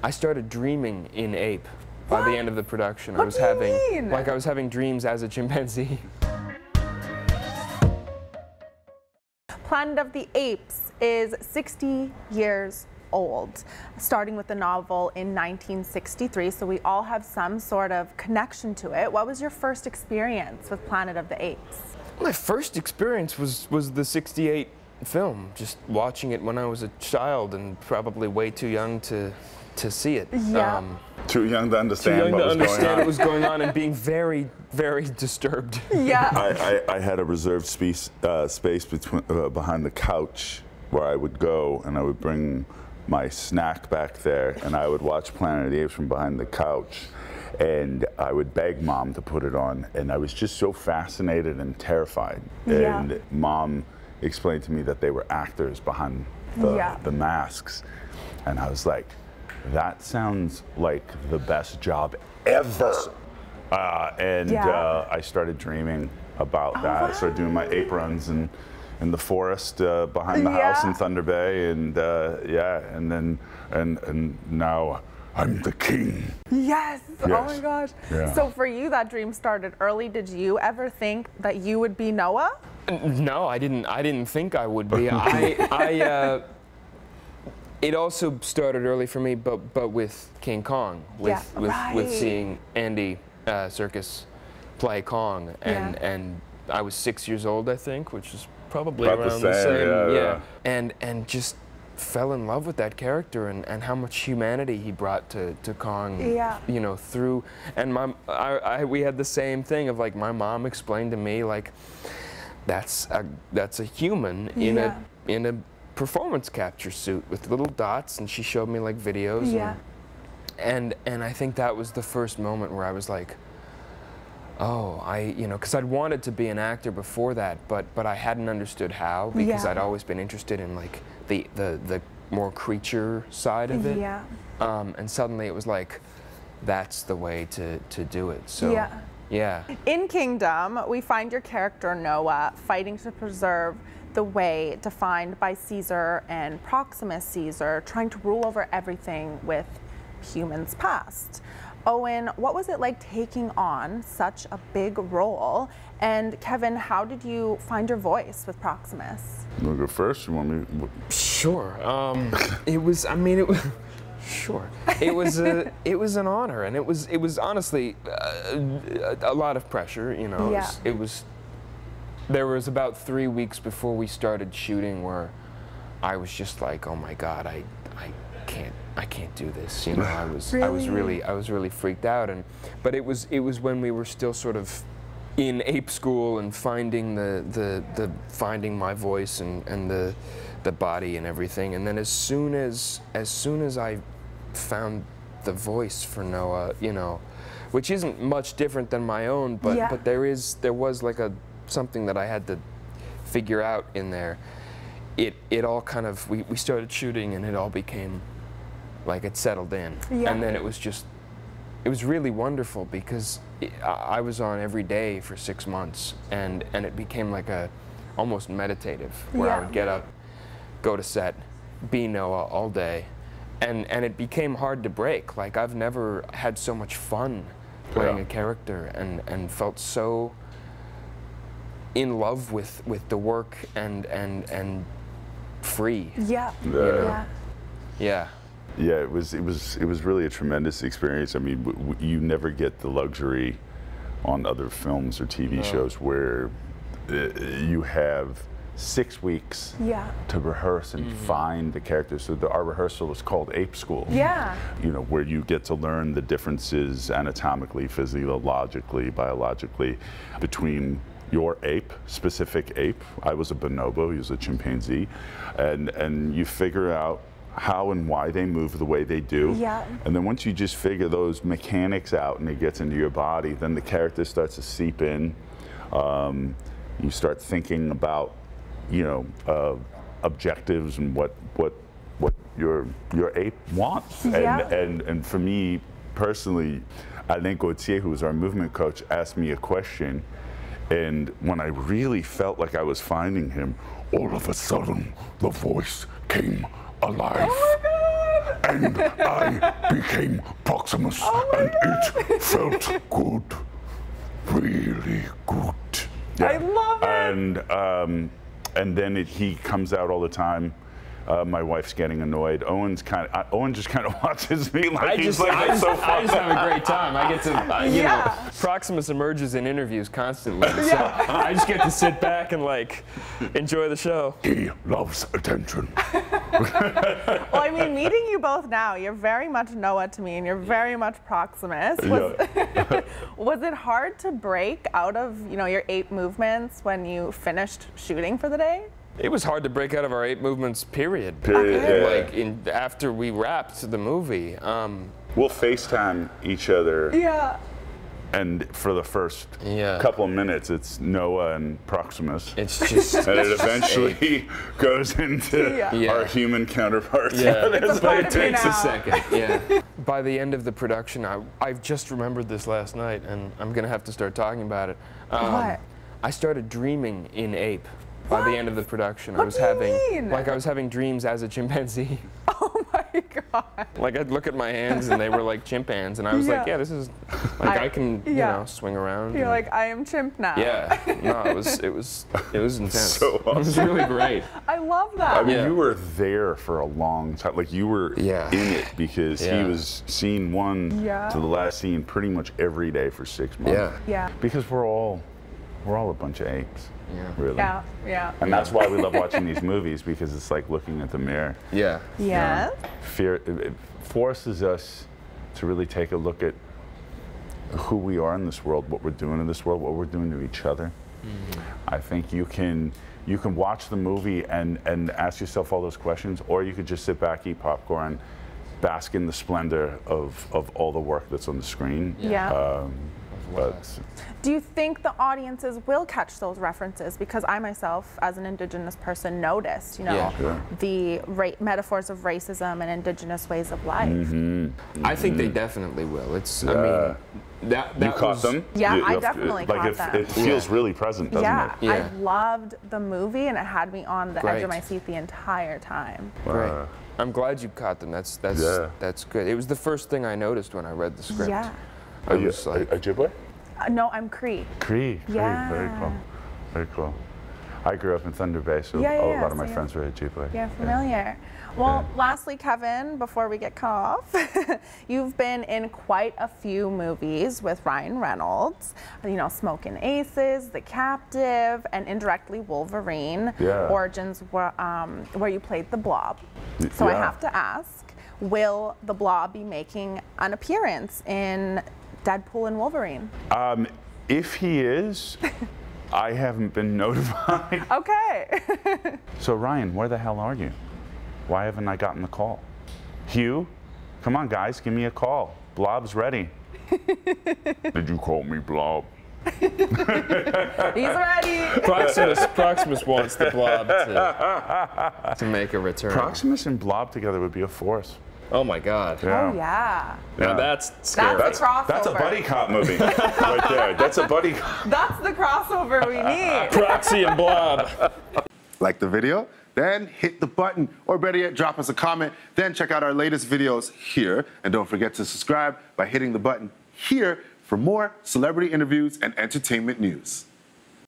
I started dreaming in Ape by the end of the production. What do you mean? I was having dreams as a chimpanzee. Planet of the Apes is 60 years old, starting with the novel in 1963, so we all have some sort of connection to it. What was your first experience with Planet of the Apes? My first experience was the '68 film, just watching it when I was a child and probably way too young to see it. Yeah. Too young to understand what was going on. And being very, very disturbed. Yeah. I had a reserved space between, behind the couch where I would go, and I would bring my snack back there, and I would watch Planet of the Apes from behind the couch, and I would beg Mom to put it on, and I was just so fascinated and terrified. Yeah. And Mom explained to me that they were actors behind the masks, and I was like, that sounds like the best job ever. I started dreaming about that. Wow. I started doing my ape runs in the forest behind the house in Thunder Bay, and and now I'm the king. Yes. Oh Yes. my gosh. Yeah. So for you, that dream started early. Did you ever think that you would be Noah? No, I didn't think I would be. It also started early for me, but with King Kong, with seeing Andy Serkis play Kong, and I was 6 years old, I think, which is probably About around the same, yeah. And just fell in love with that character and how much humanity he brought to Kong, you know, through, and we had the same thing of like my mom explained to me like that's a human in a performance capture suit with little dots, and she showed me like videos, and I think that was the first moment where I was like, oh, you know, because I'd wanted to be an actor before that, but I hadn't understood how, because I'd always been interested in like the more creature side of it, and suddenly it was like that's the way to do it. So yeah. In Kingdom, we find your character Noah fighting to preserve the way defined by Caesar and Proximus Caesar, trying to rule over everything with humans past. Owen, what was it like taking on such a big role? And Kevin, how did you find your voice with Proximus? You want to go first? You want me? Sure. It was. I mean, it was. Sure. It was an honor, and it was honestly a lot of pressure. You know. It was. There was about 3 weeks before we started shooting where I was just like, oh my God, I can't do this. You know, I was really freaked out, but it was when we were still sort of in ape school and finding finding my voice and the body and everything. And then as soon as I found the voice for Noah, you know, which isn't much different than my own, but there was like something that I had to figure out in there. It all kind of, we started shooting and it all became like it settled in. And then it was really wonderful because I was on every day for 6 months, and it became like almost meditative, where I would get up, go to set, be Noah all day, and it became hard to break. Like I've never had so much fun playing a character and felt so in love with the work and free. Yeah. You know? Yeah, it was really a tremendous experience. I mean, you never get the luxury on other films or TV shows where you have 6 weeks to rehearse and find the characters. So our rehearsal was called Ape School. Yeah. You know, where you get to learn the differences anatomically, physiologically, biologically between your ape, specific ape. I was a bonobo, he was a chimpanzee, and you figure out how and why they move the way they do. And then once you just figure those mechanics out and it gets into your body, then the character starts to seep in. You start thinking about, you know, objectives and what your ape wants. And for me personally, Alain Gauthier, who was our movement coach, asked me a question. And when I really felt like I was finding him, all of a sudden, the voice came alive. Oh my God! and I became Proximus, and it felt good, really good. Yeah. I love it. And then he comes out all the time. My wife's getting annoyed. Owen just kind of watches me like he's like, that's so fun. I just have a great time. I get to, you know, Proximus emerges in interviews constantly. So I just get to sit back and like enjoy the show. He loves attention. Well, I mean, meeting you both now, you're very much Noah to me, and you're very much Proximus. Was it hard to break out of, you know, your ape movements when you finished shooting for the day? It was hard to break out of our ape movements, period. Yeah. Like after we wrapped the movie. We'll FaceTime each other. Yeah. And for the first couple of minutes, it's Noah and Proximus. It's just. And it eventually goes into our human counterparts. Yeah. It takes a second. Yeah. By the end of the production, I've just remembered this last night, and I'm gonna have to start talking about it. What? I started dreaming in ape. By the end of the production, What do you mean? I was having dreams as a chimpanzee. Oh my God. Like I'd look at my hands and they were like chimp hands, and I was like, yeah, this is like I can you know, swing around. You're like, I am chimp now. Yeah. No, it was intense. So awesome. It was really great. I love that. I mean, you were there for a long time. Like you were in it because he was scene 1 to the last scene pretty much every day for 6 months. Yeah. Yeah. Because we're all a bunch of apes. Yeah. Really. Yeah. Yeah. And that's why we love watching these movies, because it's like looking at the mirror. Yeah. Yes. Fear it forces us to really take a look at who we are in this world, what we're doing in this world, what we're doing to each other. I think you can watch the movie and ask yourself all those questions, or you could just sit back, eat popcorn, bask in the splendor of all the work that's on the screen. Yeah. But do you think the audiences will catch those references? Because I myself, as an Indigenous person, noticed, you know, the metaphors of racism and Indigenous ways of life. I think they definitely will. It's, I mean, that you caught them? Yeah, I definitely caught them. It feels really present, doesn't it? Yeah, I loved the movie, and it had me on the edge of my seat the entire time. Great. I'm glad you caught them. That's good. It was the first thing I noticed when I read the script. Yeah. Are you Ojibwe? No, I'm Cree. Cree. Yeah. Very cool. Very cool. I grew up in Thunder Bay, so a lot of my friends were Ojibwe. You're familiar. Well, lastly, Kevin, before we get cut off, you've been in quite a few movies with Ryan Reynolds. You know, Smokin' Aces, The Captive, and indirectly Wolverine. Origins, where you played the Blob. So I have to ask, will the Blob be making an appearance in Deadpool and Wolverine? If he is, I haven't been notified. Okay. So Ryan, where the hell are you? Why haven't I gotten the call? Hugh, come on guys, give me a call. Blob's ready. Did you call me Blob? He's ready. Proximus wants the Blob to make a return. Proximus and Blob together would be a force. Oh my God. Oh yeah. Now that's scary. That's a crossover. That's a buddy cop movie right there. That's a buddy cop. That's the crossover we need. Proxy and Blob. Like the video? Then hit the button, or better yet, drop us a comment. Then check out our latest videos here. And don't forget to subscribe by hitting the button here for more celebrity interviews and entertainment news.